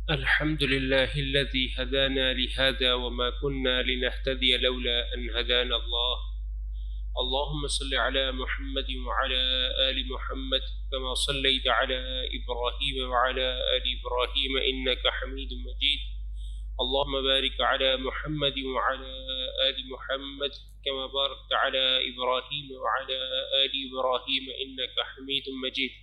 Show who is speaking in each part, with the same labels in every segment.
Speaker 1: الحمد لله الذي هدانا لهذا وما كنا لنهتدي لولا أن هدانا الله. اللهم صل على محمد وعلى آل محمد كما صليت على إبراهيم وعلى آل إبراهيم إنك حميد مجيد. اللهم بارك على محمد وعلى آل محمد كما باركت على إبراهيم وعلى آل إبراهيم إنك حميد مجيد.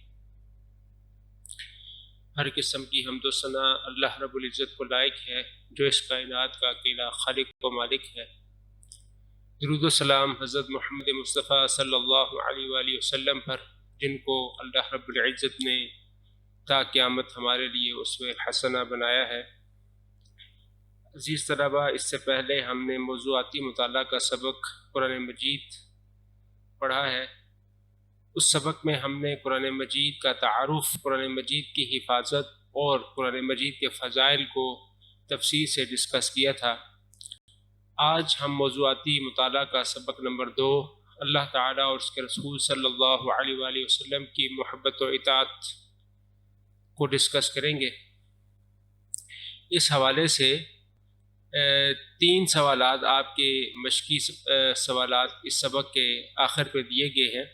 Speaker 1: ہر قسم کی حمد و ثنا اللہ رب العزت کو لائق ہے جو اس کائنات کا اکیلا خالق و مالک ہے۔ درود و سلام حضرت محمد مصطفیٰ صلی اللہ علیہ وآلہ وسلم پر، جن کو اللہ رب العزت نے تا قیامت ہمارے لیے اسوہ حسنہ بنایا ہے۔ عزیز طلباء، اس سے پہلے ہم نے موضوعاتی مطالعہ کا سبق قرآن مجید پڑھا ہے۔ اس سبق میں ہم نے قرآن مجید کا تعارف، قرآن مجید کی حفاظت اور قرآن مجید کے فضائل کو تفصیل سے ڈسکس کیا تھا۔ آج ہم موضوعاتی مطالعہ کا سبق نمبر 2، اللہ تعالیٰ اور اس کے رسول صلی اللہ علیہ وآلہ وسلم کی محبت و اطاعت کو ڈسکس کریں گے۔ اس حوالے سے 3 سوالات آپ کے مشقی سوالات اس سبق کے آخر پہ دیے گئے ہیں،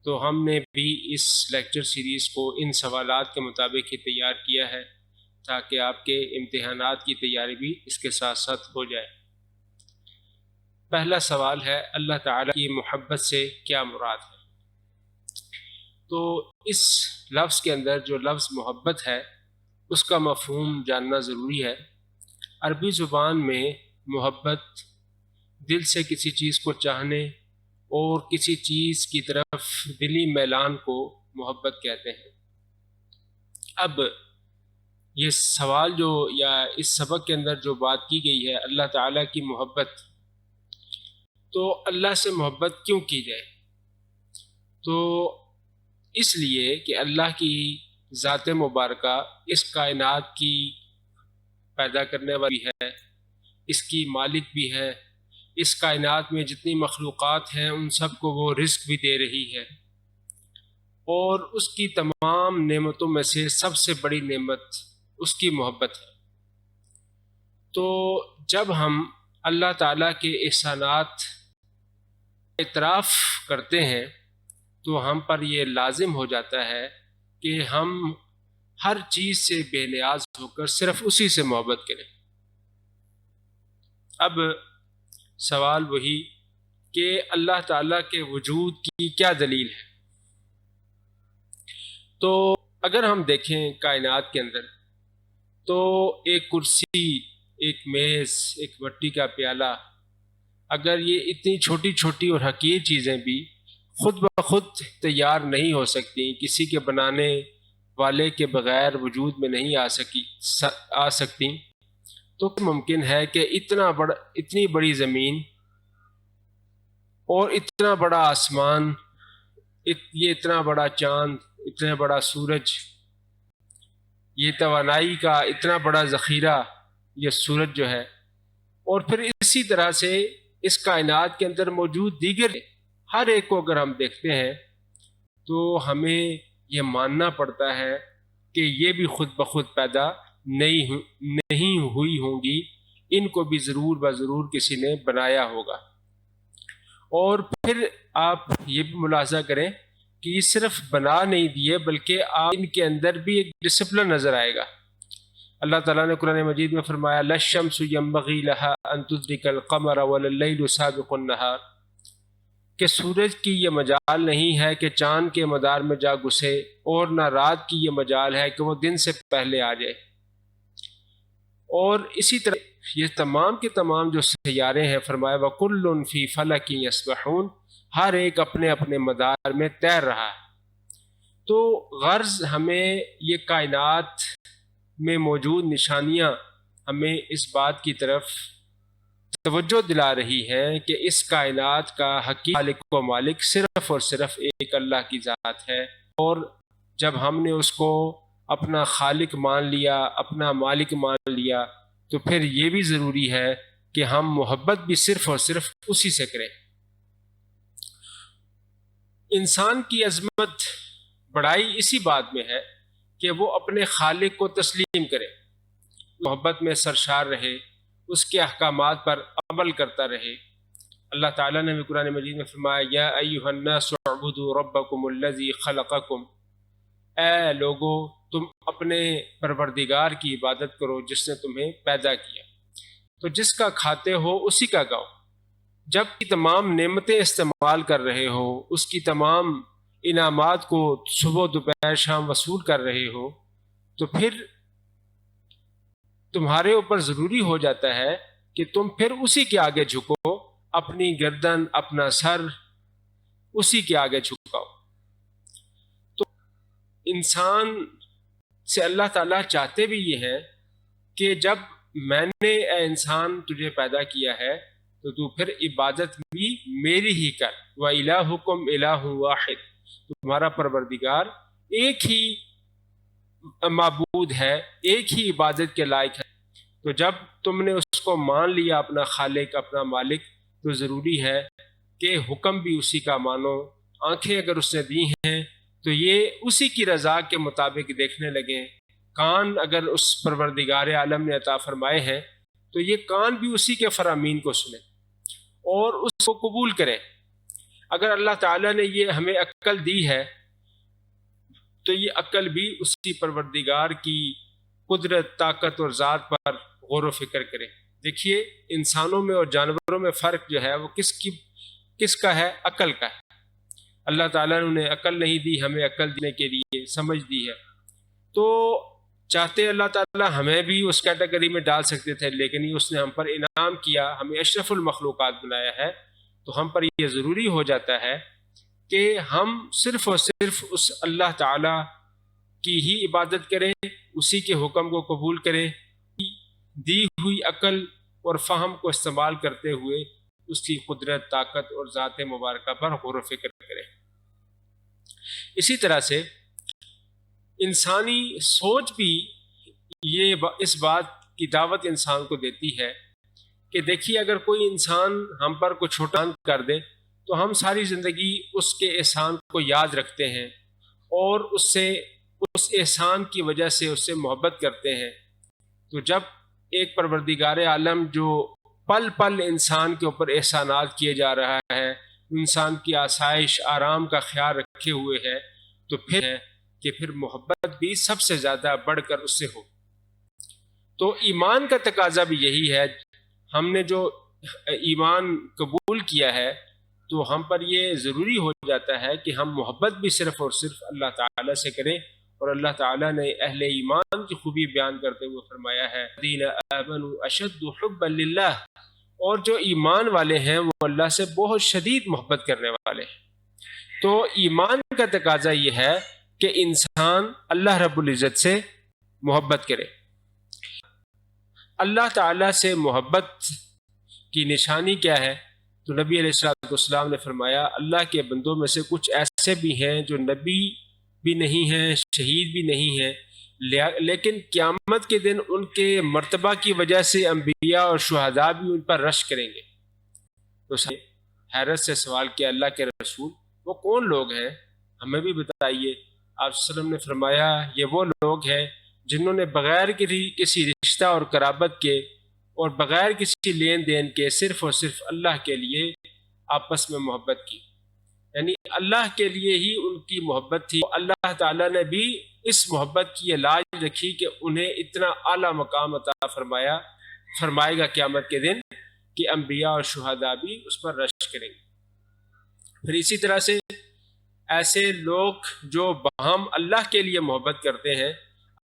Speaker 1: تو ہم نے بھی اس لیکچر سیریز کو ان سوالات کے مطابق ہی تیار کیا ہے تاکہ آپ کے امتحانات کی تیاری بھی اس کے ساتھ ساتھ ہو جائے۔ پہلا سوال ہے، اللہ تعالیٰ کی محبت سے کیا مراد ہے؟ تو اس لفظ کے اندر جو لفظ محبت ہے اس کا مفہوم جاننا ضروری ہے۔ عربی زبان میں محبت دل سے کسی چیز کو چاہنے اور کسی چیز کی طرف دلی میلان کو محبت کہتے ہیں۔ اب یہ سوال جو یا اس سبق کے اندر جو بات کی گئی ہے اللہ تعالیٰ کی محبت، تو اللہ سے محبت کیوں کی جائے؟ تو اس لیے کہ اللہ کی ذات مبارکہ اس کائنات کی پیدا کرنے والی ہے، اس کی مالک بھی ہے، اس کائنات میں جتنی مخلوقات ہیں ان سب کو وہ رزق بھی دے رہی ہے، اور اس کی تمام نعمتوں میں سے سب سے بڑی نعمت اس کی محبت ہے۔ تو جب ہم اللہ تعالیٰ کے احسانات اعتراف کرتے ہیں تو ہم پر یہ لازم ہو جاتا ہے کہ ہم ہر چیز سے بے نیاز ہو کر صرف اسی سے محبت کریں۔ اب سوال وہی کہ اللہ تعالیٰ کے وجود کی کیا دلیل ہے؟ تو اگر ہم دیکھیں کائنات کے اندر، تو ایک کرسی، ایک میز، ایک مٹی کا پیالہ، اگر یہ اتنی چھوٹی چھوٹی اور حقیر چیزیں بھی خود بخود تیار نہیں ہو سکتی، کسی کے بنانے والے کے بغیر وجود میں نہیں آ سکتی، تو ممکن ہے کہ اتنی بڑی زمین اور اتنا بڑا آسمان، یہ اتنا بڑا چاند، اتنا بڑا سورج، یہ توانائی کا اتنا بڑا ذخیرہ یہ سورج جو ہے، اور پھر اسی طرح سے اس کائنات کے اندر موجود دیگر ہر ایک کو اگر ہم دیکھتے ہیں تو ہمیں یہ ماننا پڑتا ہے کہ یہ بھی خود بخود پیدا نہیں ہوئی ہوں گی، ان کو بھی ضرور بضرور کسی نے بنایا ہوگا۔ اور پھر آپ یہ بھی ملاحظہ کریں کہ یہ صرف بنا نہیں دیے بلکہ آپ ان کے اندر بھی ایک ڈسپلن نظر آئے گا۔ اللہ تعالیٰ نے قرآن مجید میں فرمایا لا الشمس ينبغي لها ان تدرك القمر ولا الليل سابق النهار، کہ سورج کی یہ مجال نہیں ہے کہ چاند کے مدار میں جا گھسے، اور نہ رات کی یہ مجال ہے کہ وہ دن سے پہلے آ جائے۔ اور اسی طرح یہ تمام کے تمام جو سیارے ہیں، فرمایا وَكُلٌّ فِي فَلَكٍ يَسْبَحُونَ، ہر ایک اپنے اپنے مدار میں تیر رہا ہے۔ تو غرض ہمیں یہ کائنات میں موجود نشانیاں ہمیں اس بات کی طرف توجہ دلا رہی ہیں کہ اس کائنات کا حقیقی خالق و مالک صرف اور صرف ایک اللہ کی ذات ہے، اور جب ہم نے اس کو اپنا خالق مان لیا، اپنا مالک مان لیا، تو پھر یہ بھی ضروری ہے کہ ہم محبت بھی صرف اور صرف اسی سے کریں۔ انسان کی عظمت بڑائی اسی بات میں ہے کہ وہ اپنے خالق کو تسلیم کرے۔ محبت میں سرشار رہے، اس کے احکامات پر عمل کرتا رہے۔ اللہ تعالیٰ نے بھی قرآن مجید میں فرمایا یا ایھا الناس اعبدوا ربکم الذی خلقکم، اے لوگو تم اپنے پروردگار کی عبادت کرو جس نے تمہیں پیدا کیا۔ تو جس کا کھاتے ہو اسی کا گاؤ۔ جب کی تمام نعمتیں استعمال کر رہے ہو، اس کی تمام انعامات کو صبح دوپہر شام وصول کر رہے ہو، تو پھر تمہارے اوپر ضروری ہو جاتا ہے کہ تم پھر اسی کے آگے جھکو، اپنی گردن اپنا سر اسی کے آگے جھکاؤ۔ تو انسان سے اللہ تعالیٰ چاہتے بھی یہ ہیں کہ جب میں نے اے انسان تجھے پیدا کیا ہے تو تو پھر عبادت بھی میری ہی کر۔ وَإِلَٰهُكُمْ إِلَٰهٌ وَاحِدٌ، تمہارا پروردگار ایک ہی معبود ہے، ایک ہی عبادت کے لائق ہے۔ تو جب تم نے اس کو مان لیا اپنا خالق اپنا مالک، تو ضروری ہے کہ حکم بھی اسی کا مانو۔ آنکھیں اگر اس نے دی ہیں تو یہ اسی کی رضا کے مطابق دیکھنے لگیں۔ کان اگر اس پروردگار عالم نے عطا فرمائے ہیں تو یہ کان بھی اسی کے فرامین کو سنیں اور اس کو قبول کریں۔ اگر اللہ تعالیٰ نے یہ ہمیں عقل دی ہے تو یہ عقل بھی اسی پروردگار کی قدرت طاقت اور ذات پر غور و فکر کریں۔ دیکھیے انسانوں میں اور جانوروں میں فرق جو ہے وہ کس کا ہے؟ عقل کا ہے۔ اللہ تعالیٰ نے انہیں عقل نہیں دی، ہمیں عقل دینے کے لیے سمجھ دی ہے۔ تو چاہتے اللہ تعالیٰ ہمیں بھی اس کیٹیگری میں ڈال سکتے تھے، لیکن یہ اس نے ہم پر انعام کیا، ہمیں اشرف المخلوقات بنایا ہے، تو ہم پر یہ ضروری ہو جاتا ہے کہ ہم صرف اور صرف اس اللہ تعالیٰ کی ہی عبادت کریں، اسی کے حکم کو قبول کریں، دی ہوئی عقل اور فہم کو استعمال کرتے ہوئے اس کی قدرت طاقت اور ذات مبارکہ پر غور و فکر کریں۔ اسی طرح سے انسانی سوچ بھی اس بات کی دعوت انسان کو دیتی ہے کہ دیکھیے اگر کوئی انسان ہم پر کوئی چھوٹا کر دے تو ہم ساری زندگی اس کے احسان کو یاد رکھتے ہیں اور اس احسان کی وجہ سے اس سے محبت کرتے ہیں۔ تو جب ایک پروردگار عالم جو پل پل انسان کے اوپر احسانات کیے جا رہا ہے، انسان کی آسائش آرام کا خیال رکھے ہوئے ہے، تو پھر محبت بھی سب سے زیادہ بڑھ کر اس سے ہو۔ تو ایمان کا تقاضا بھی یہی ہے، ہم نے جو ایمان قبول کیا ہے تو ہم پر یہ ضروری ہو جاتا ہے کہ ہم محبت بھی صرف اور صرف اللہ تعالیٰ سے کریں۔ اور اللہ تعالیٰ نے اہل ایمان کی خوبی بیان کرتے ہوئے فرمایا ہے الذین آمنوا اشد حبا للہ، اور جو ایمان والے ہیں وہ اللہ سے بہت شدید محبت کرنے والے ہیں۔ تو ایمان کا تقاضا یہ ہے کہ انسان اللہ رب العزت سے محبت کرے۔ اللہ تعالیٰ سے محبت کی نشانی کیا ہے؟ تو نبی علیہ السلام نے فرمایا اللہ کے بندوں میں سے کچھ ایسے بھی ہیں جو نبی بھی نہیں ہیں، شہید بھی نہیں ہیں، لیکن قیامت کے دن ان کے مرتبہ کی وجہ سے انبیاء اور شہداء بھی ان پر رشک کریں گے۔ تو حیرت سے سوال کیا اللہ کے رسول وہ کون لوگ ہیں؟ ہمیں بھی بتائیے۔ آپ صلی اللہ علیہ وسلم نے فرمایا یہ وہ لوگ ہیں جنہوں نے بغیر کسی رشتہ اور قرابت کے اور بغیر کسی لین دین کے صرف اور صرف اللہ کے لیے آپس میں محبت کی، یعنی اللہ کے لیے ہی ان کی محبت تھی۔ اللہ تعالیٰ نے بھی اس محبت کی علاج رکھی کہ انہیں اتنا اعلیٰ مقام عطا فرمائے گا قیامت کے دن کہ انبیاء اور شہداء بھی اس پر رشک کریں گے۔ پھر اسی طرح سے ایسے لوگ جو باہم اللہ کے لیے محبت کرتے ہیں،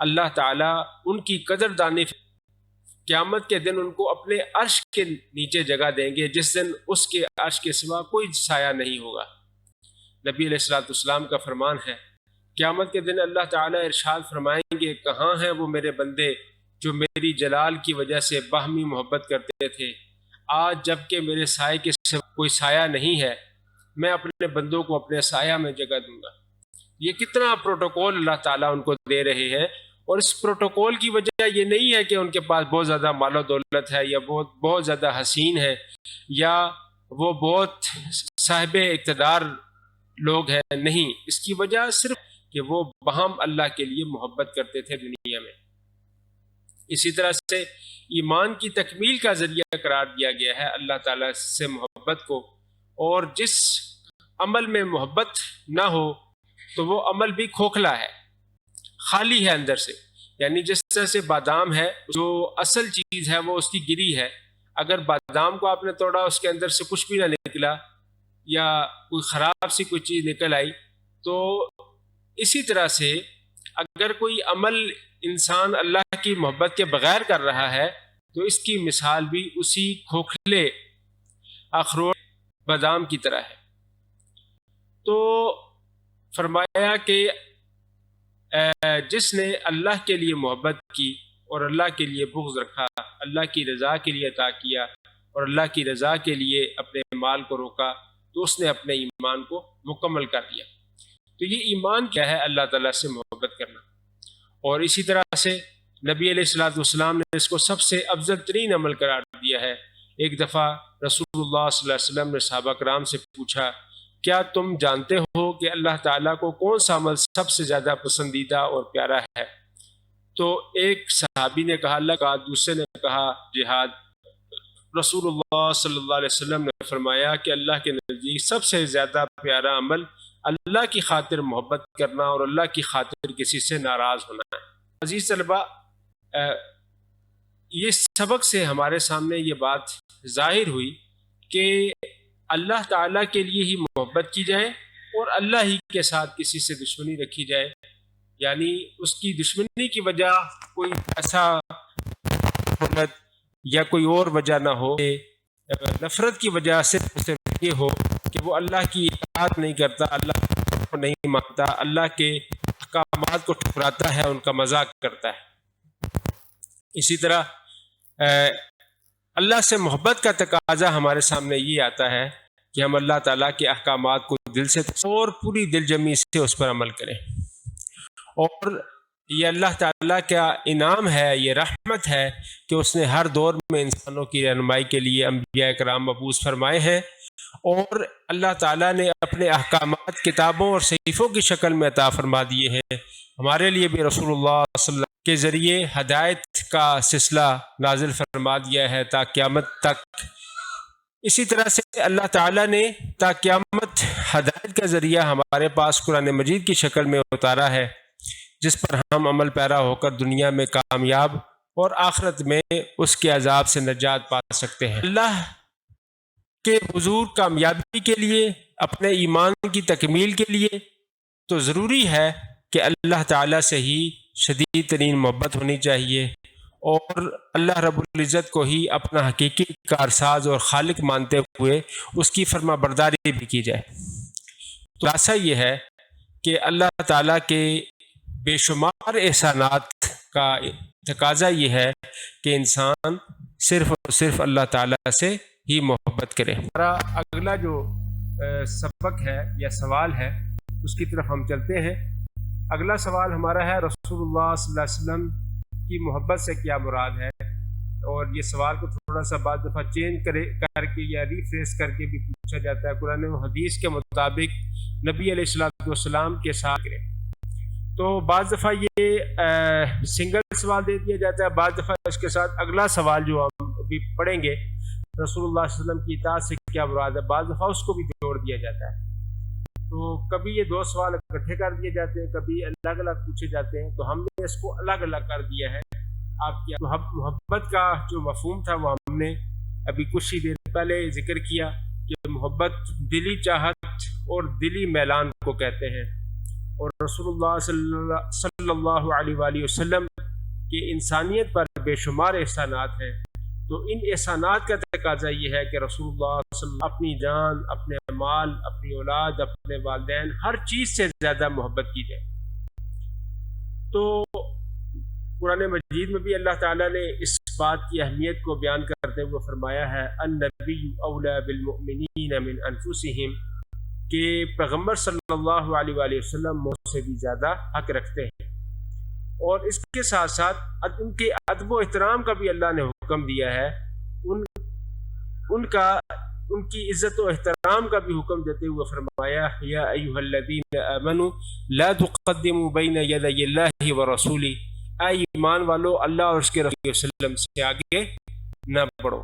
Speaker 1: اللہ تعالیٰ ان کی قدردانی قیامت کے دن ان کو اپنے عرش کے نیچے جگہ دیں گے، جس دن اس کے عرش کے سوا کوئی سایہ نہیں ہوگا۔ نبی علیہ السلام کا فرمان ہے قیامت کے دن اللہ تعالیٰ ارشاد فرمائیں گے کہاں ہیں وہ میرے بندے جو میری جلال کی وجہ سے باہمی محبت کرتے تھے؟ آج جب کہ میرے سائے کے سوا کوئی سایہ نہیں ہے، میں اپنے بندوں کو اپنے سایہ میں جگہ دوں گا۔ یہ کتنا پروٹوکول اللہ تعالیٰ ان کو دے رہے ہیں، اور اس پروٹوکول کی وجہ یہ نہیں ہے کہ ان کے پاس بہت زیادہ مال و دولت ہے یا بہت زیادہ حسین ہے یا وہ بہت صاحب اقتدار لوگ ہیں، نہیں، اس کی وجہ صرف کہ وہ باہم اللہ کے لیے محبت کرتے تھے دنیا میں۔ اسی طرح سے ایمان کی تکمیل کا ذریعہ قرار دیا گیا ہے اللہ تعالیٰ سے محبت کو، اور جس عمل میں محبت نہ ہو تو وہ عمل بھی کھوکھلا ہے، خالی ہے اندر سے. یعنی جس طرح سے بادام ہے، جو اصل چیز ہے وہ اس کی گری ہے، اگر بادام کو آپ نے توڑا اس کے اندر سے کچھ بھی نہ نکلا یا کوئی خراب سی کوئی چیز نکل آئی، تو اسی طرح سے اگر کوئی عمل انسان اللہ کی محبت کے بغیر کر رہا ہے تو اس کی مثال بھی اسی کھوکھلے اخروٹ بادام کی طرح ہے. تو فرمایا کہ جس نے اللہ کے لیے محبت کی اور اللہ کے لیے بغض رکھا، اللہ کی رضا کے لیے عطا کیا اور اللہ کی رضا کے لیے اپنے مال کو روکا، تو اس نے اپنے ایمان کو مکمل کر دیا. تو یہ ایمان کیا ہے؟ اللہ تعالیٰ سے محبت کرنا. اور اسی طرح سے نبی علیہ الصلوۃ والسلام نے اس کو سب سے افضل ترین عمل قرار دیا ہے. ایک دفعہ رسول اللہ صلی اللہ علیہ وسلم نے صحابہ کرام سے پوچھا، کیا تم جانتے ہو کہ اللہ تعالیٰ کو کون سا عمل سب سے زیادہ پسندیدہ اور پیارا ہے؟ تو ایک صحابی نے کہا اللہ کا، دوسرے نے کہا جہاد. رسول اللہ صلی اللہ علیہ وسلم نے فرمایا کہ اللہ کے نزدیک سب سے زیادہ پیارا عمل اللہ کی خاطر محبت کرنا اور اللہ کی خاطر کسی سے ناراض ہونا ہے. عزیز طلبہ، یہ سبق سے ہمارے سامنے یہ بات ظاہر ہوئی کہ اللہ تعالیٰ کے لیے ہی محبت کی جائے اور اللہ ہی کے ساتھ کسی سے دشمنی رکھی جائے، یعنی اس کی دشمنی کی وجہ کوئی ایسا یا کوئی اور وجہ نہ ہو، نفرت کی وجہ صرف یہ ہو کہ وہ اللہ کی اطاعت نہیں کرتا، اللہ کو نہیں مانتا، اللہ کے احکامات کو ٹھکراتا ہے، ان کا مذاق کرتا ہے. اسی طرح اللہ سے محبت کا تقاضا ہمارے سامنے یہ آتا ہے کہ ہم اللہ تعالیٰ کے احکامات کو دل سے اور پوری دل جمی سے اس پر عمل کریں. اور یہ اللہ تعالیٰ کا انعام ہے، یہ رحمت ہے کہ اس نے ہر دور میں انسانوں کی رہنمائی کے لیے انبیاء کرام مبعوث فرمائے ہیں، اور اللہ تعالیٰ نے اپنے احکامات کتابوں اور صحیفوں کی شکل میں عطا فرما دیے ہیں. ہمارے لیے بھی رسول اللہ صلی اللہ علیہ وسلم کے ذریعے ہدایت کا سلسلہ نازل فرما دیا ہے تا قیامت تک. اسی طرح سے اللہ تعالیٰ نے تا قیامت ہدایت کا ذریعہ ہمارے پاس قرآن مجید کی شکل میں اتارا ہے، جس پر ہم عمل پیرا ہو کر دنیا میں کامیاب اور آخرت میں اس کے عذاب سے نجات پا سکتے ہیں. اللہ کے حضور کامیابی کے لیے، اپنے ایمان کی تکمیل کے لیے تو ضروری ہے کہ اللہ تعالیٰ سے ہی شدید ترین محبت ہونی چاہیے اور اللہ رب العزت کو ہی اپنا حقیقی کارساز اور خالق مانتے ہوئے اس کی فرما برداری بھی کی جائے. تو ایسا یہ ہے کہ اللہ تعالیٰ کے بے شمار احسانات کا تقاضا یہ ہے کہ انسان صرف اور صرف اللہ تعالیٰ سے ہی محبت کرے. ہمارا اگلا جو سبق ہے یا سوال ہے اس کی طرف ہم چلتے ہیں. اگلا سوال ہمارا ہے رسول اللہ صلی اللہ علیہ وسلم کی محبت سے کیا مراد ہے، اور یہ سوال کو تھوڑا سا بعض دفعہ چینج کر کے یا ریفریش کر کے بھی پوچھا جاتا ہے. قرآن و حدیث کے مطابق نبی علیہ الصلوۃ والسلام کے ساتھ کرے. تو بعض دفعہ یہ سنگل سوال دے دیا جاتا ہے، بعض دفعہ اس کے ساتھ اگلا سوال جو ہم ابھی پڑھیں گے رسول اللہ صلی اللہ علیہ وسلم کی اطاعت سے کیا مراد ہے، بعض دفعہ اس کو بھی جوڑ دیا جاتا ہے. تو کبھی یہ دو سوال اکٹھے کر دیے جاتے ہیں، کبھی الگ الگ پوچھے جاتے ہیں. تو ہم نے اس کو الگ الگ کر دیا ہے. آپ کی محبت کا جو مفہوم تھا وہ ہم نے ابھی کچھ ہی دیر پہلے ذکر کیا کہ محبت دلی چاہت اور دلی میلان کو کہتے ہیں، اور رسول اللہ صلی اللہ علیہ وآلہ وسلم کے انسانیت پر بے شمار احسانات ہیں. تو ان احسانات کا تقاضا یہ ہے کہ رسول اللہ صلی اللہ علیہ وسلم اپنی جان، اپنے مال، اپنی اولاد، اپنے والدین، ہر چیز سے زیادہ محبت کی جائے. تو قرآن مجید میں بھی اللہ تعالیٰ نے اس بات کی اہمیت کو بیان کرتے ہوئے فرمایا ہے النبی اولی بالمؤمنین من انفسہم، کہ پیغمبر صلی اللہ علیہ وآلہ وسلم مجھ سے بھی زیادہ حق رکھتے ہیں. اور اس کے ساتھ ساتھ ان کے ادب و احترام کا بھی اللہ نے حکم دیا ہے، ان کی عزت و احترام کا بھی حکم دیتے ہوئے فرمایا یا ایھا الذین آمنوا لا تقدموا بین یدی اللہ ورسولہ، اے ایمان والو اللہ اور اس کے رسول وسلم سے آگے نہ بڑھو۔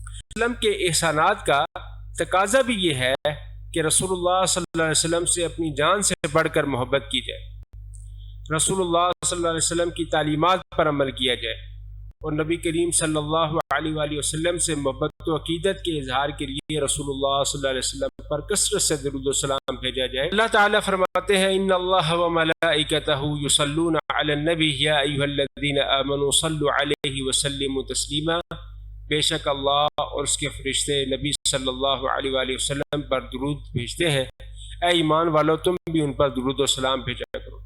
Speaker 1: وسلم کے احسانات کا تقاضا بھی یہ ہے کہ رسول اللہ صلی اللہ علیہ وسلم سے اپنی جان سے بڑھ کر محبت کی جائے، رسول اللہ صلی اللہ علیہ وسلم کی تعلیمات پر عمل کیا جائے، اور نبی کریم صلی اللہ علیہ وآلہ وسلم سے محبت و عقیدت کے اظہار کے لیے رسول اللہ صلی اللہ علیہ وسلم پر کثرت سے درود و سلام بھیجا جائے۔ اللہ تعالیٰ فرماتے ہیں ان اللہ وملائکتہ یصلون علی النبی یا ایھا الذین آمنوا صلوا علیہ وسلموا تسلیما، بے شک اللہ اور اس کے فرشتے نبی صلی اللہ علیہ وآلہ وسلم پر درود بھیجتے ہیں، اے ایمان والو تم بھی ان پر درود و سلام بھیجا کرو۔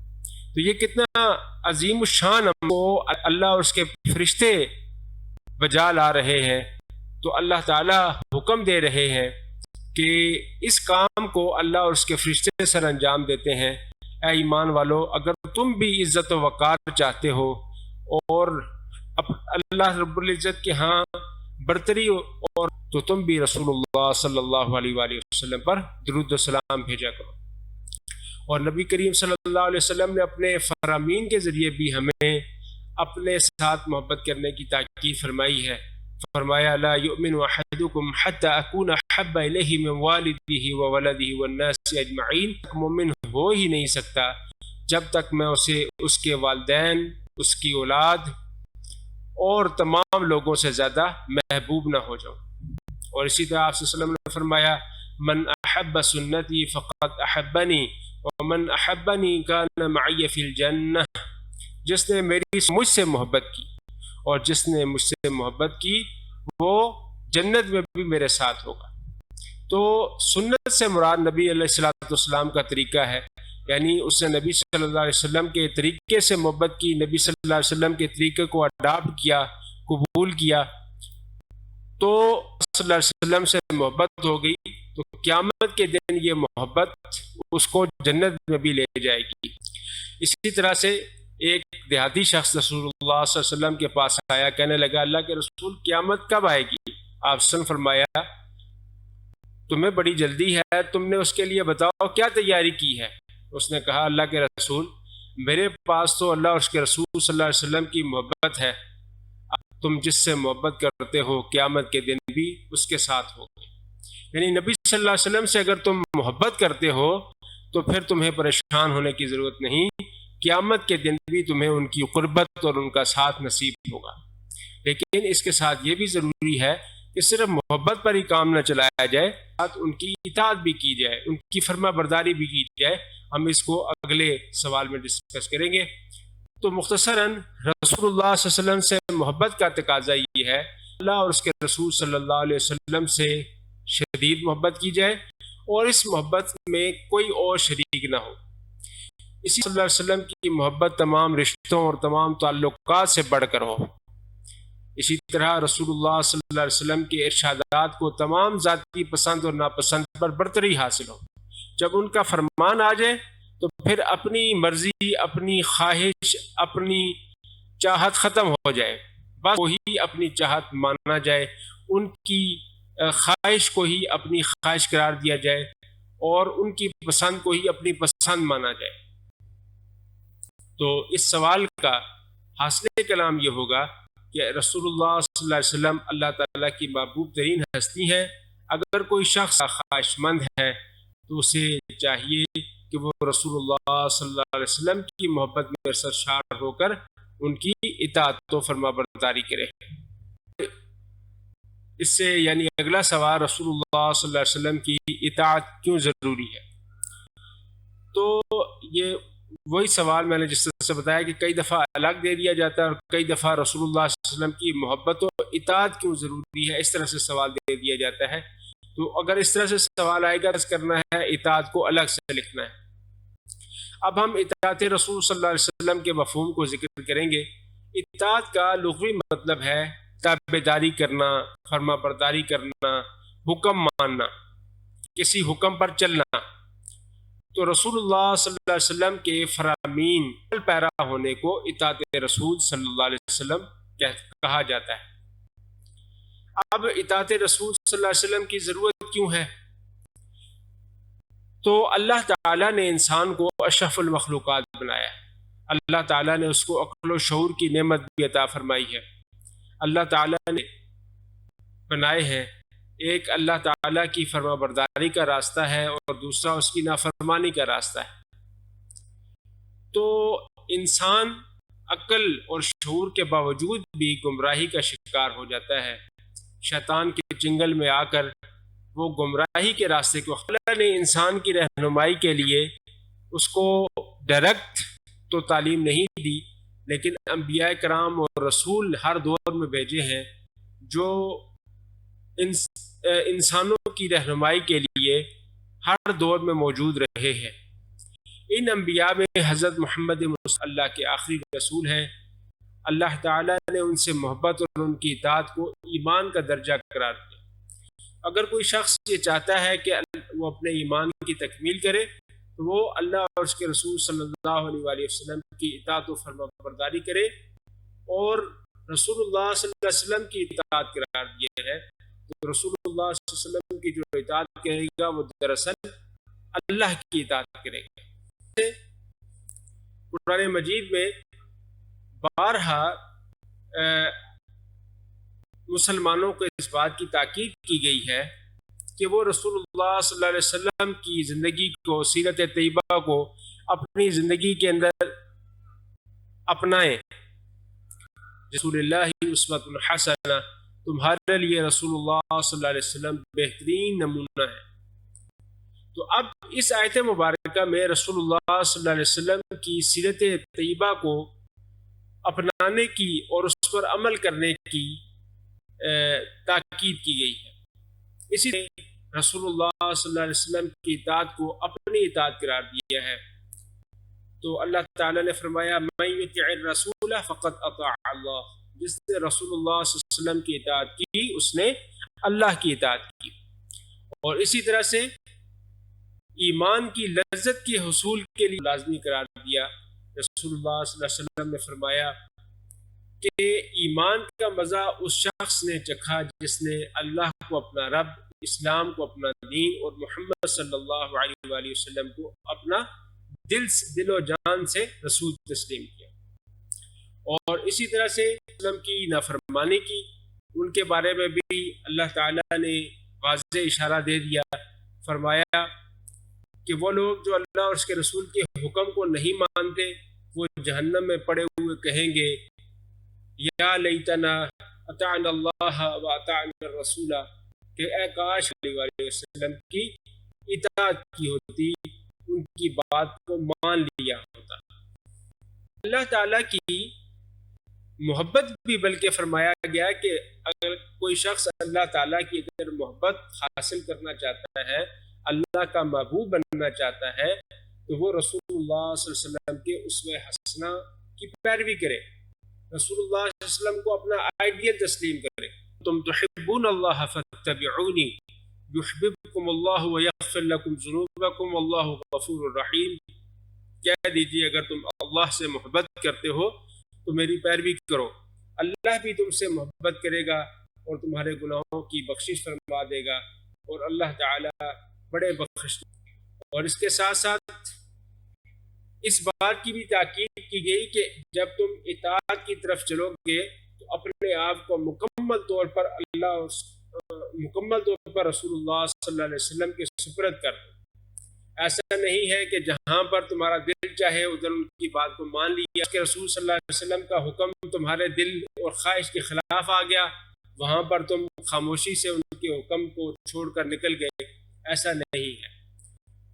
Speaker 1: تو یہ کتنا عظیم الشان ہم کو اللہ اور اس کے فرشتے بجا لا رہے ہیں، تو اللہ تعالیٰ حکم دے رہے ہیں کہ اس کام کو اللہ اور اس کے فرشتے سر انجام دیتے ہیں۔ اے ایمان والو اگر تم بھی عزت و وقار چاہتے ہو اور اللہ رب العزت کے ہاں برتری اور تو تم بھی رسول اللہ صلی اللہ علیہ وآلہ وسلم پر درود و سلام بھیجا کرو۔ اور نبی کریم صلی اللہ علیہ وسلم نے اپنے فرامین کے ذریعے بھی ہمیں اپنے ساتھ محبت کرنے کی تاکید فرمائی ہے۔ فرمایا لا یؤمن احدکم حتی اکون احب الیہ من والدہ وولدہ والناس اجمعین، مومن ہو ہی نہیں سکتا جب تک میں اسے اس کے والدین، اس کی اولاد اور تمام لوگوں سے زیادہ محبوب نہ ہو جاؤں۔ اور اسی طرح آپ صلی اللہ علیہ وسلم نے فرمایا من احب سنتی فقد احبنی ومن احبنی کان معی فی الجنہ، جس نے مجھ سے محبت کی اور جس نے مجھ سے محبت کی وہ جنت میں بھی میرے ساتھ ہوگا۔ تو سنت سے مراد نبی علیہ الصلوۃ والسلام کا طریقہ ہے، یعنی اس نے نبی صلی اللہ علیہ وسلم کے طریقے سے محبت کی، نبی صلی اللہ علیہ وسلم کے طریقے کو اڈاپٹ کیا، قبول کیا، تو صلی اللہ علیہ وسلم سے محبت ہو گئی، تو قیامت کے دن یہ محبت اس کو جنت میں بھی لے جائے گی۔ اسی طرح سے ایک دیہاتی شخص رسول اللہ صلی اللہ علیہ وسلم کے پاس آیا، کہنے لگا اللہ کے رسول قیامت کب آئے گی؟ آپ صلی اللہ علیہ وسلم فرمایا تمہیں بڑی جلدی ہے، تم نے اس کے لیے بتاؤ کیا تیاری کی ہے؟ اس نے کہا اللہ کے رسول میرے پاس تو اللہ اور اس کے رسول صلی اللہ علیہ وسلم کی محبت ہے، تم جس سے محبت کرتے ہو قیامت کے دن بھی اس کے ساتھ ہو۔ یعنی نبی صلی اللہ علیہ وسلم سے اگر تم محبت کرتے ہو تو پھر تمہیں پریشان ہونے کی ضرورت نہیں، قیامت کے دن بھی تمہیں ان کی قربت اور ان کا ساتھ نصیب ہوگا۔ لیکن اس کے ساتھ یہ بھی ضروری ہے کہ صرف محبت پر ہی کام نہ چلایا جائے، ساتھ ان کی اطاعت بھی کی جائے، ان کی فرما برداری بھی کی جائے۔ ہم اس کو اگلے سوال میں ڈسکس کریں گے۔ تو مختصراً رسول اللہ صلی اللہ علیہ وسلم سے محبت کا تقاضا یہ ہے اللہ اور اس کے رسول صلی اللہ علیہ وسلم سے شدید محبت کی جائے اور اس محبت میں کوئی اور شریک نہ ہو۔ اسی صلی اللہ علیہ وسلم کی محبت تمام رشتوں اور تمام تعلقات سے بڑھ کر ہو۔ اسی طرح رسول اللہ صلی اللہ علیہ وسلم کے ارشادات کو تمام ذاتی پسند اور ناپسند پر برتری حاصل ہو۔ جب ان کا فرمان آ جائے تو پھر اپنی مرضی، اپنی خواہش، اپنی چاہت ختم ہو جائے، بس وہی اپنی چاہت مانا جائے، ان کی خواہش کو ہی اپنی خواہش قرار دیا جائے اور ان کی پسند کو ہی اپنی پسند مانا جائے۔ تو اس سوال کا حاصل کلام یہ ہوگا کہ رسول اللہ صلی اللہ علیہ وسلم اللہ تعالیٰ کی محبوب ترین ہستی ہیں۔ اگر کوئی شخص خواہش مند ہے تو اسے چاہیے کہ وہ رسول اللہ صلی اللہ علیہ وسلم کی محبت میں سرشار ہو کر ان کی اطاعت و فرما برداری کرے۔ اس سے یعنی اگلا سوال رسول اللہ صلی اللہ علیہ وسلم کی اطاعت کیوں ضروری ہے؟ تو یہ وہی سوال میں نے جس طرح سے بتایا کہ کئی دفعہ الگ دے دیا جاتا ہے اور کئی دفعہ رسول اللہ صلی اللہ علیہ وسلم کی محبت و اطاعت کیوں ضروری ہے، اس طرح سے سوال دے دیا جاتا ہے۔ تو اگر اس طرح سے سوال آئے گا کرنا ہے اطاعت کو الگ سے لکھنا ہے۔ اب ہم اطاعت رسول صلی اللہ علیہ وسلم کے مفہوم کو ذکر کریں گے۔ اطاعت کا لغوی مطلب ہے تابعداری کرنا، فرما برداری کرنا، حکم ماننا، کسی حکم پر چلنا۔ تو رسول اللہ صلی اللہ علیہ وسلم کے فرامین پیرا ہونے کو اطاعت رسول صلی اللہ علیہ وسلم کہا جاتا ہے۔ اب اطاعت رسول صلی اللہ علیہ وسلم کی ضرورت کیوں ہے؟ تو اللہ تعالیٰ نے انسان کو اشرف المخلوقات بنایا ہے اللہ تعالیٰ نے اس کو عقل و شعور کی نعمت بھی عطا فرمائی ہے۔ اللہ تعالیٰ نے بنائے ہیں، ایک اللہ تعالیٰ کی فرما برداری کا راستہ ہے اور دوسرا اس کی نافرمانی کا راستہ ہے۔ تو انسان عقل اور شعور کے باوجود بھی گمراہی کا شکار ہو جاتا ہے، شیطان کے چنگل میں آ کر وہ گمراہی کے راستے کو اللہ نے انسان کی رہنمائی کے لیے اس کو ڈائریکٹ تو تعلیم نہیں دی، لیکن انبیاء کرام اور رسول ہر دور میں بھیجے ہیں جو انسانوں کی رہنمائی کے لیے ہر دور میں موجود رہے ہیں۔ ان انبیاء میں حضرت محمد اللہ کے آخری رسول ہیں۔ اللہ تعالیٰ نے ان سے محبت اور ان کی اطاعت کو ایمان کا درجہ قرار دیا۔ اگر کوئی شخص یہ چاہتا ہے کہ وہ اپنے ایمان کی تکمیل کرے تو وہ اللہ اور اس کے رسول صلی اللہ علیہ وآلہ وسلم کی اطاعت و فرما برداری کرے، اور رسول اللہ صلی اللہ علیہ وسلم کی اطاعت قرار دیا ہے۔ تو رسول اللہ صلی اللہ علیہ وسلم کی جو اطاعت کرے گا وہ دراصل اللہ کی اطاعت کرے گا۔ قرآن مجید میں بارہا مسلمانوں کو اس بات کی تاکید کی گئی ہے کہ وہ رسول اللہ صلی اللہ علیہ وسلم کی زندگی کو، سیرت طیبہ کو اپنی زندگی کے اندر اپنائیں۔ رسول اللہ اسوۃ حسنہ، تمہارے لیے رسول اللہ صلی اللہ علیہ وسلم بہترین نمونہ ہے۔ تو اب اس آیت مبارکہ میں رسول اللہ صلی اللہ علیہ وسلم کی سیرت طیبہ کو اپنانے کی اور اس پر عمل کرنے کی تاکید کی گئی ہے۔ اسی لیے رسول اللہ صلی اللہ علیہ وسلم کی اطاعت کو اپنی اطاعت قرار دیا ہے۔ تو اللہ تعالیٰ نے فرمایا من یطع الرسول فقد اطاع اللہ، جس نے رسول اللہ صلی اللہ علیہ وسلم کی اطاعت کی اس نے اللہ کی اطاعت کی۔ اور اسی طرح سے ایمان کی لذت کے حصول کے لیے لازمی قرار دیا۔ رسول اللہ صلی اللہ علیہ وسلم نے فرمایا کہ ایمان کا مزہ اس شخص نے چکھا جس نے اللہ کو اپنا رب، اسلام کو اپنا دین اور محمد صلی اللہ علیہ وآلہ وسلم کو اپنا دل و جان سے رسول تسلیم کیا۔ اور اسی طرح سے اسلام کی نافرمانی کی، ان کے بارے میں بھی اللہ تعالیٰ نے واضح اشارہ دے دیا، فرمایا کہ وہ لوگ جو اللہ اور اس کے رسول کے حکم کو نہیں مانتے وہ جہنم میں پڑے ہوئے کہیں گے یا لیتنا اطعنا اللہ و اطعنا الرسول، کہ اے کاش علیہ وآلہ وسلم کی اطاعت کی ہوتی، ان کی بات کو مان لیا ہوتا۔ اللہ تعالیٰ کی محبت بھی بلکہ فرمایا گیا کہ اگر کوئی شخص اللہ تعالیٰ کی اگر محبت حاصل کرنا چاہتا ہے، اللہ کا محبوب بننا چاہتا ہے، تو وہ رسول اللہ صلی اللہ علیہ وسلم کے اسوہ حسنہ کی پیروی کرے، رسول اللہ صلی اللہ علیہ وسلم کو اپنا آئیڈیل تسلیم کرے۔ تم تحبون اللہ فاتبعونی یحببکم اللہ ویغفر لکم ذنوبکم واللہ غفور الرحیم۔ کہہ دیجیے اگر تم اللہ سے محبت کرتے ہو تو میری پیروی کرو، اللہ بھی تم سے محبت کرے گا اور تمہارے گناہوں کی بخشش فرما دے گا، اور اللہ تعالیٰ بڑے بخش۔ اور اس کے ساتھ ساتھ اس بات کی بھی تاکید کی گئی کہ جب تم اطاعت کی طرف چلو گے تو اپنے آپ کو مکمل طور پر مکمل طور پر رسول اللہ صلی اللہ علیہ وسلم کے سپرد کر دو۔ ایسا نہیں ہے کہ جہاں پر تمہارا دل چاہے ادھر ان کی بات کو مان لیا، اس کے رسول صلی اللہ علیہ وسلم کا حکم تمہارے دل اور خواہش کے خلاف آ گیا، وہاں پر تم خاموشی سے ان کے حکم کو چھوڑ کر نکل گئے، ایسا نہیں ہے۔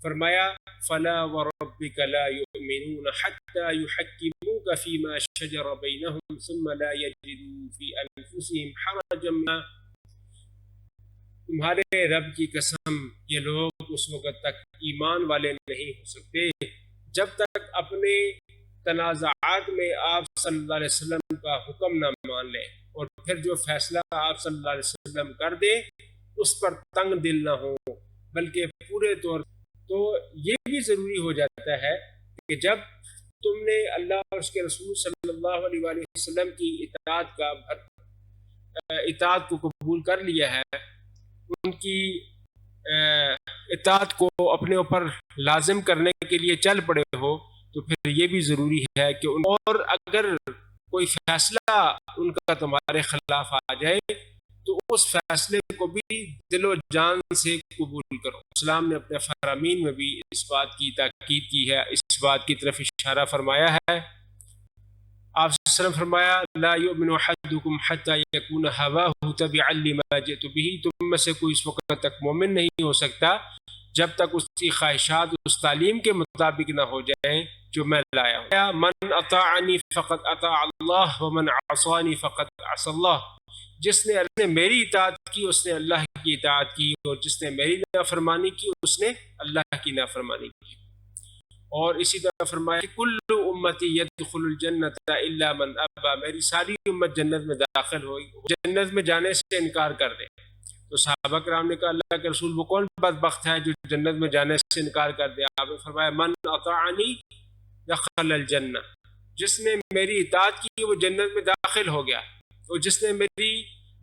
Speaker 1: فرمایا فلا وربک لا یؤمنون حتی یحکموک فیما شجر بینہم ثم لا یجدوا فی انفسہم حرجا مما، تمہارے رب کی قسم یہ لوگ اس وقت تک ایمان والے نہیں ہو سکتے جب تک اپنے تنازعات میں آپ صلی اللہ علیہ وسلم کا حکم نہ مان لیں، اور پھر جو فیصلہ آپ صلی اللہ علیہ وسلم کر دیں اس پر تنگ دل نہ ہو، بلکہ پورے طور۔ تو یہ بھی ضروری ہو جاتا ہے کہ جب تم نے اللہ اور اس کے رسول صلی اللہ علیہ وآلہ وسلم کی اطاعت کو قبول کر لیا ہے، ان کی اطاعت کو اپنے اوپر لازم کرنے کے لیے چل پڑے ہو، تو پھر یہ بھی ضروری ہے کہ اور اگر کوئی فیصلہ ان کا تمہارے خلاف آ جائے تو اس فیصلے کو بھی دل و جان سے قبول کرو. اسلام نے اپنے فرامین میں بھی اس بات کی تاکید کی ہے، اس بات کی طرف اشارہ فرمایا ہے. آپ صلی اللہ علیہ وسلم فرمایا لا یؤمن احدکم حتی یکون ہواہ تبعا لما جئت بہ، تم میں سے کوئی اس وقت تک مومن نہیں ہو سکتا جب تک اس کی خواہشات اس تعلیم کے مطابق نہ ہو جائیں جو میں لایا ہوں. من اطاعنی فقد اطاع اللہ ومن عصانی فقد عصى اللہ، جس نے میری اطاعت کی اس نے اللہ کی اطاعت کی، اور جس نے میری نافرمانی کی اس نے اللہ کی نافرمانی کی. اور اسی طرح فرمایا کہ کل امتی یدخل الجنت الا من ابا، میری ساری امت جنت میں داخل ہوئی، جنت میں جانے سے انکار کر دے. تو صحابہ کرام نے کہا اللہ کے رسول وہ کون بدبخت ہے جو جنت میں جانے سے انکار کر دے؟ آپ نے فرمایا من اطاعنی دخل الجنہ، جس نے میری اطاعت کی وہ جنت میں داخل ہو گیا، اور جس نے میری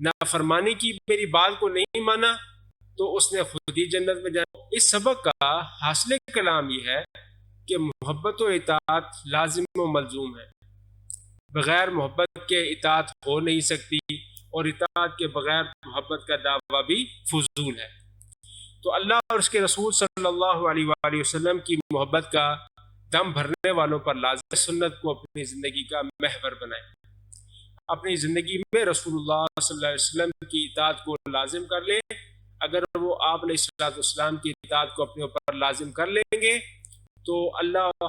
Speaker 1: نافرمانی کی، میری بات کو نہیں مانا، تو اس نے خود ہی جنت میں جانا. اس سبق کا حاصل کلام یہ ہے کہ محبت و اطاعت لازم و ملزوم ہے، بغیر محبت کے اطاعت ہو نہیں سکتی، اور اطاعت کے بغیر محبت کا دعویٰ بھی فضول ہے. تو اللہ اور اس کے رسول صلی اللہ علیہ وآلہ وسلم کی محبت کا دم بھرنے والوں پر لازم سنت کو اپنی زندگی کا محور بنائیں، اپنی زندگی میں رسول اللہ صلی اللہ علیہ وسلم کی اطاعت کو لازم کر لیں. اگر وہ آپ علیہ السلام کی اطاعت کو اپنے اوپر لازم کر لیں گے تو اللہ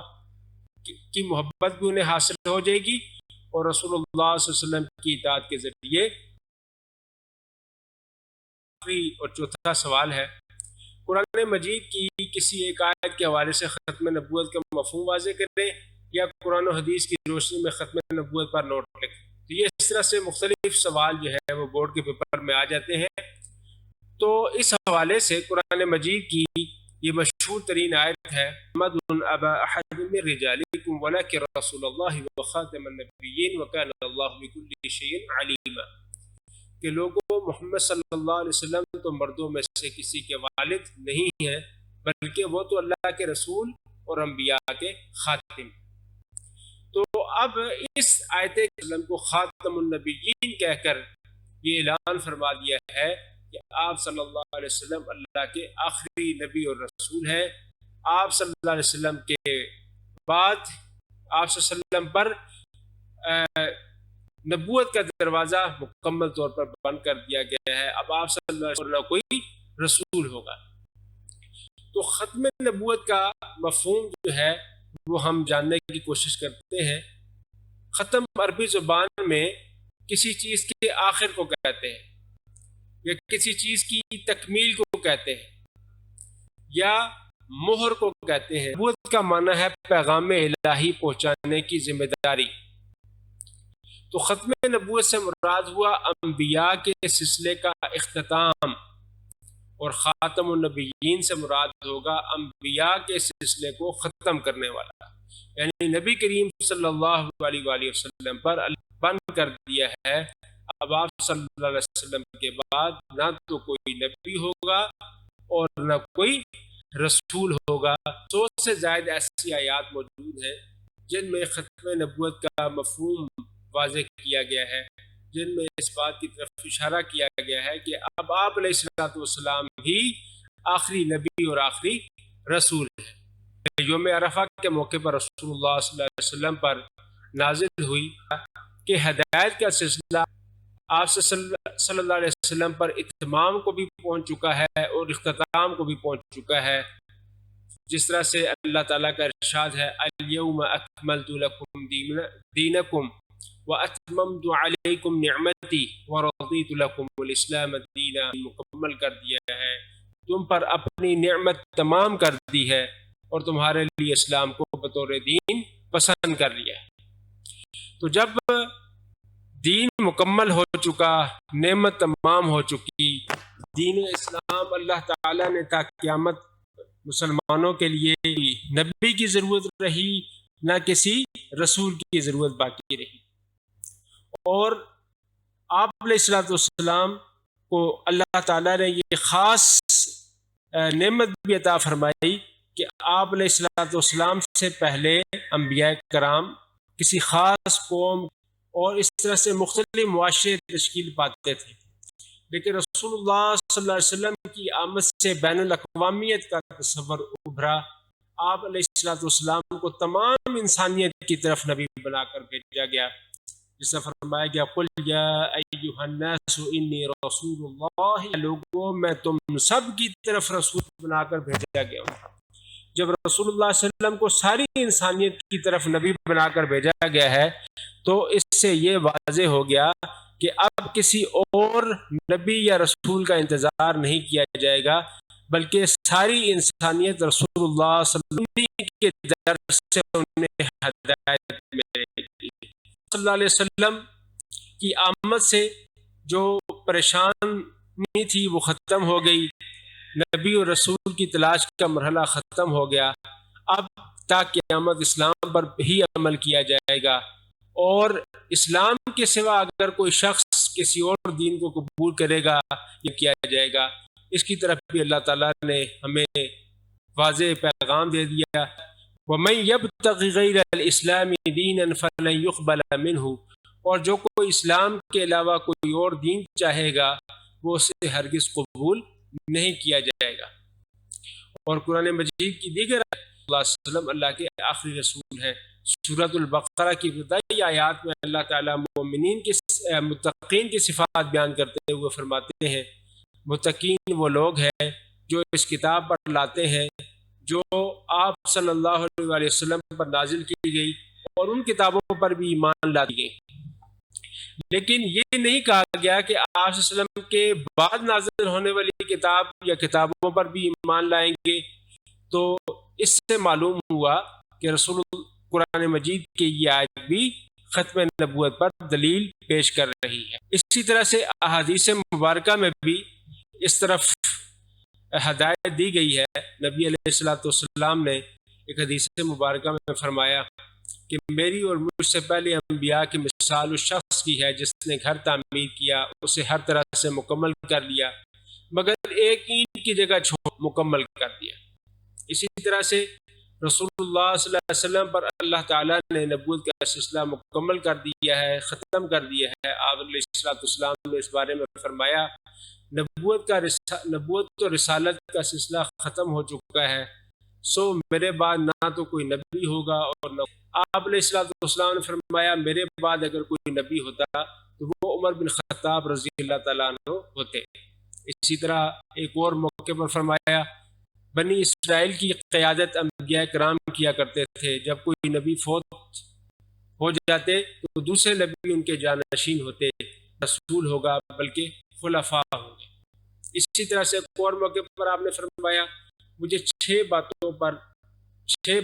Speaker 1: کی محبت بھی انہیں حاصل ہو جائے گی، اور رسول اللہ صلی اللہ علیہ وسلم کی اطاعت کے ذریعے. اور چوتھا سوال ہے قرآن مجید کی کسی ایک آیت کے حوالے سے ختم نبوت کا مفہوم واضح کریں یا قرآن و حدیث کی روشنی میں ختم نبوت پر نوٹ لکھیں. تو یہ اس طرح سے مختلف سوال جو ہے وہ بورڈ کے پیپر میں آ جاتے ہیں. تو اس حوالے سے قرآن مجید کی یہ مشہور ترین آیت ہے محمد ابا احد من رجالکم ولکن رسول اللہ وخاتم النبیین وکان اللہ بکل شیء علیما، کہ لوگوں محمد صلی اللہ علیہ وسلم تو مردوں میں سے کسی کے والد نہیں ہیں بلکہ وہ تو اللہ کے رسول اور انبیاء کے خاتم. تو اب اس آیت کلام کو خاتم النبیین کہہ کر یہ اعلان فرما دیا ہے کہ آپ صلی اللہ علیہ وسلم اللہ کے آخری نبی اور رسول ہیں. آپ صلی اللہ علیہ وسلم کے بعد آپ صلی اللہ علیہ وسلم پر نبوت کا دروازہ مکمل طور پر بند کر دیا گیا ہے. اب آپ صلی اللہ علیہ وسلم کوئی رسول ہوگا. تو ختم نبوت کا مفہوم جو ہے وہ ہم جاننے کی کوشش کرتے ہیں. ختم عربی زبان میں کسی چیز کے آخر کو کہتے ہیں، یا کسی چیز کی تکمیل کو کہتے ہیں، یا مہر کو کہتے ہیں. نبوت کا معنی ہے پیغام الہی پہنچانے کی ذمہ داری. تو ختم نبوت سے مراد ہوا انبیاء کے سلسلے کا اختتام، اور خاتم النبیین سے مراد ہوگا انبیاء کے سلسلے کو ختم کرنے والا، یعنی نبی کریم صلی اللہ علیہ وآلہ وسلم پر بند کر دیا ہے. اب آپ صلی اللہ علیہ وسلم کے بعد نہ تو کوئی نبی ہوگا اور نہ کوئی رسول ہوگا. 100 سے زائد ایسی آیات موجود ہیں جن میں ختم نبوت کا مفہوم واضح کیا گیا ہے، جن میں اس بات کی طرف اشارہ کیا گیا ہے کہ اب آپ علیہ السلام ہی آخری نبی اور آخری رسول ہیں. یوم عرفہ کے موقع پر رسول اللہ صلی اللہ علیہ وسلم پر نازل ہوئی کہ ہدایت کا سلسلہ آپ صلی اللہ علیہ وسلم پر اتمام کو بھی پہنچ چکا ہے اور اختتام کو بھی پہنچ چکا ہے. جس طرح سے اللہ تعالیٰ کا ارشاد ہے الیوم اکملت لکم دینکم واتممت علیکم نعمتی ورضیت لکم الاسلام دینا، مکمل کر دیا ہے، تم پر اپنی نعمت تمام کر دی ہے اور تمہارے لیے اسلام کو بطور دین پسند کر لیا ہے. تو جب دین مکمل ہو چکا، نعمت تمام ہو چکی، دین اسلام اللہ تعالیٰ نے تا قیامت مسلمانوں کے لیے نبی کی ضرورت رہی نہ کسی رسول کی ضرورت باقی رہی. اور آپ علیہ السلام کو اللہ تعالیٰ نے یہ خاص نعمت بھی عطا فرمائی کہ آپ علیہ الصلوۃ والسلام سے پہلے انبیاء کرام کسی خاص قوم اور اس طرح سے مختلف معاشرے تشکیل پاتے تھے، لیکن رسول اللہ صلی اللہ علیہ وسلم کی آمد سے بین الاقوامیت کا تصور ابھرا۔ آپ علیہ الصلوۃ والسلام کو تمام انسانیت کی طرف نبی بنا کر بھیجا گیا، جس میں فرمایا گیا قل یا ایھا الناس انی رسول اللہ، لوگوں میں تم سب کی طرف رسول بنا کر بھیجا گیا ہوں۔ جب رسول اللہ صلی اللہ علیہ وسلم کو ساری انسانیت کی طرف نبی بنا کر بھیجا گیا ہے تو اس سے یہ واضح ہو گیا کہ اب کسی اور نبی یا رسول کا انتظار نہیں کیا جائے گا، بلکہ ساری انسانیت رسول اللہ صلی اللہ علیہ وسلم کے در سے انہیں ہدایت ملے گی۔ صلی اللہ علیہ وسلم کی آمد سے جو پریشانی تھی وہ ختم ہو گئی، نبی اور رسول کی تلاش کا مرحلہ ختم ہو گیا۔ اب تا قیامت اسلام پر ہی عمل کیا جائے گا، اور اسلام کے سوا اگر کوئی شخص کسی اور دین کو قبول کرے گا یہ کیا جائے گا۔ اس کی طرف بھی اللہ تعالیٰ نے ہمیں واضح پیغام دے دیا، وَمَن يَبْتَغِ غَيْرَ الْإِسْلَامِ دِينًا فَلَن يُقْبَلَ مِنْهُ، اور جو کوئی اسلام کے علاوہ کوئی اور دین چاہے گا وہ اسے ہرگز قبول نہیں کیا جائے گا۔ اور قرآن مجید کی دیگر اللہ علیہ وسلم اللہ کے آخری رسول ہیں۔ سورۃ البقرہ کی ابتدائی آیات میں اللہ تعالیٰ مومنین کے متقین کی صفات بیان کرتے ہوئے فرماتے ہیں، متقین وہ لوگ ہیں جو اس کتاب پر لاتے ہیں جو آپ صلی اللہ علیہ وسلم پر نازل کی گئی اور ان کتابوں پر بھی ایمان لاتی گئی، لیکن یہ نہیں کہا گیا کہ آپ صلی اللہ علیہ وسلم کے بعد نازل ہونے والی کتاب یا کتابوں پر بھی ایمان لائیں گے۔ تو اس سے معلوم ہوا کہ رسول قرآن مجید کی یہ آیت بھی ختم نبوت پر دلیل پیش کر رہی ہے۔ اسی طرح سے احادیث مبارکہ میں بھی اس طرف ہدایت دی گئی ہے۔ نبی علیہ الصلوۃ والسلام نے ایک حدیث مبارکہ میں فرمایا کہ میری اور مجھ سے پہلے انبیاء کی مثال اس شخص کی ہے جس نے گھر تعمیر کیا، اسے ہر طرح سے مکمل کر لیا مگر ایک اینٹ کی جگہ مکمل کر دیا۔ اسی طرح سے رسول اللہ صلی اللہ علیہ وسلم پر اللہ تعالیٰ نے نبوت کا سلسلہ مکمل کر دیا ہے، ختم کر دیا ہے۔ آپ علیہ السلام نے اس بارے میں فرمایا نبوت اور رسالت کا سلسلہ ختم ہو چکا ہے، سو میرے بعد نہ تو کوئی نبی ہوگا اور نہ آپ علیہ السلام نے فرمایا میرے بعد اگر کوئی نبی ہوتا تو وہ عمر بن خطاب رضی اللہ تعالیٰ عنہ ہوتے۔ اسی طرح ایک اور موقع پر فرمایا بنی اسرائیل کی قیادت انبیاء کرام کیا کرتے تھے، جب کوئی نبی فوت ہو جاتے تو دوسرے نبی ان کے جانشین ہوتے، رسول ہوگا بلکہ خلفاء ہوں گے۔ اسی طرح سے ایک اور موقع پر آپ نے فرمایا مجھے 6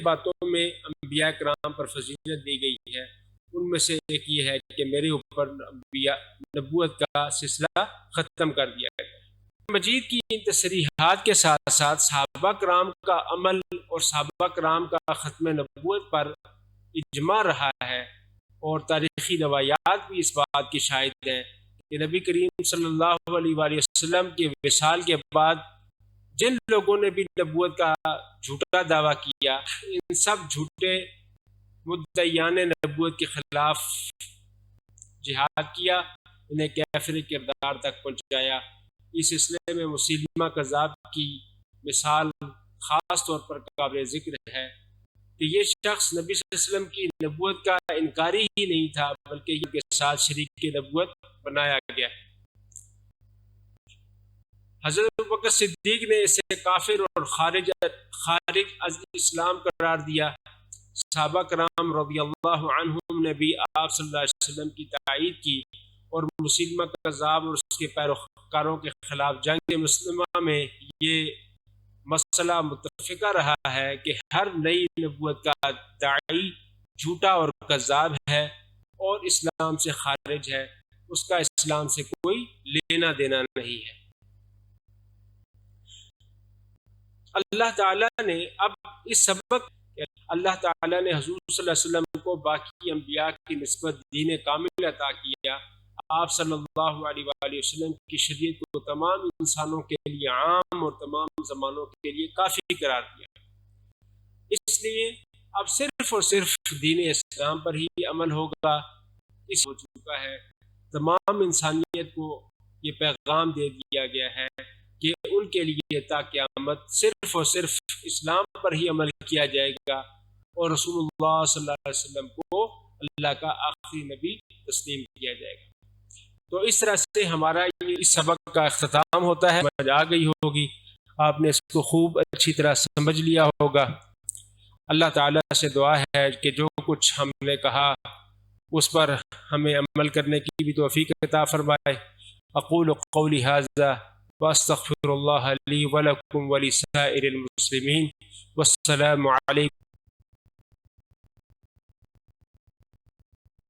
Speaker 1: باتوں میں انبیاء کرام پر فضیلت دی گئی ہے، ان میں سے ایک یہ ہے کہ میرے اوپر نبوت کا سلسلہ ختم کر دیا گیا۔ مجید کی ان تصریحات کے ساتھ ساتھ صحابہ کرام کا عمل اور صحابہ کرام کا ختم نبوت پر اجماع رہا ہے، اور تاریخی روایات بھی اس بات کی شاہد ہیں کہ نبی کریم صلی اللہ علیہ وآلہ وسلم کے وصال کے بعد جن لوگوں نے بھی نبوت کا جھوٹا دعویٰ کیا ان سب جھوٹے مدعیان نبوت کے خلاف جہاد کیا، انہیں کافر کردار تک پہنچایا۔ اس سلسلے میں مسیلمہ کذاب کی مثال خاص طور پر قابل ذکر ہے کہ یہ شخص نبی صلی اللہ علیہ وسلم کی نبوت کا انکاری ہی نہیں تھا بلکہ ان کے ساتھ شریک نبوت بنایا گیا۔ حضرت ابوبکر صدیق نے اسے کافر اور خارج از اسلام قرار دیا۔ صحابہ کرام رضی اللہ عنہم نے بھی آپ صلی اللہ علیہ وسلم کی تائید کی اور مسیلمہ کذاب اور اس کے پیروکاروں کے خلاف جنگ مسلمہ میں یہ مسئلہ متفقہ رہا ہے کہ ہر نئی نبوت کا داعی جھوٹا اور کذاب ہے اور اسلام سے خارج ہے، اس کا اسلام سے کوئی لینا دینا نہیں ہے۔ اللہ تعالیٰ نے اب اس سبق اللہ تعالیٰ نے حضور صلی اللہ علیہ وسلم کو باقی انبیاء کی نسبت دین کامل عطا کیا۔ آپ صلی اللہ علیہ وآلہ وسلم کی شریعت کو تمام انسانوں کے لیے عام اور تمام زمانوں کے لیے کافی قرار دیا۔ لیے اب صرف اور صرف دین اسلام پر ہی عمل ہوگا۔ اس ہو چکا ہے، تمام انسانیت کو یہ پیغام دے دیا گیا ہے کہ ان کے لیے تا قیامت صرف اور صرف اسلام پر ہی عمل کیا جائے گا، اور رسول اللہ صلی اللہ علیہ وسلم کو اللہ کا آخری نبی تسلیم کیا جائے گا۔ تو اس طرح سے ہمارا اس سبق کا اختتام ہوتا ہے۔ سمجھ آ گئی ہوگی، آپ نے اس کو خوب اچھی طرح سمجھ لیا ہوگا۔ اللہ تعالیٰ سے دعا ہے کہ جو کچھ ہم نے کہا اس پر ہمیں عمل کرنے کی بھی توفیق عطا فرمائے۔ اقول قولی ھذا واستغفر اللہ لی ولکم ولسائر المسلمین، والسلام علیکم۔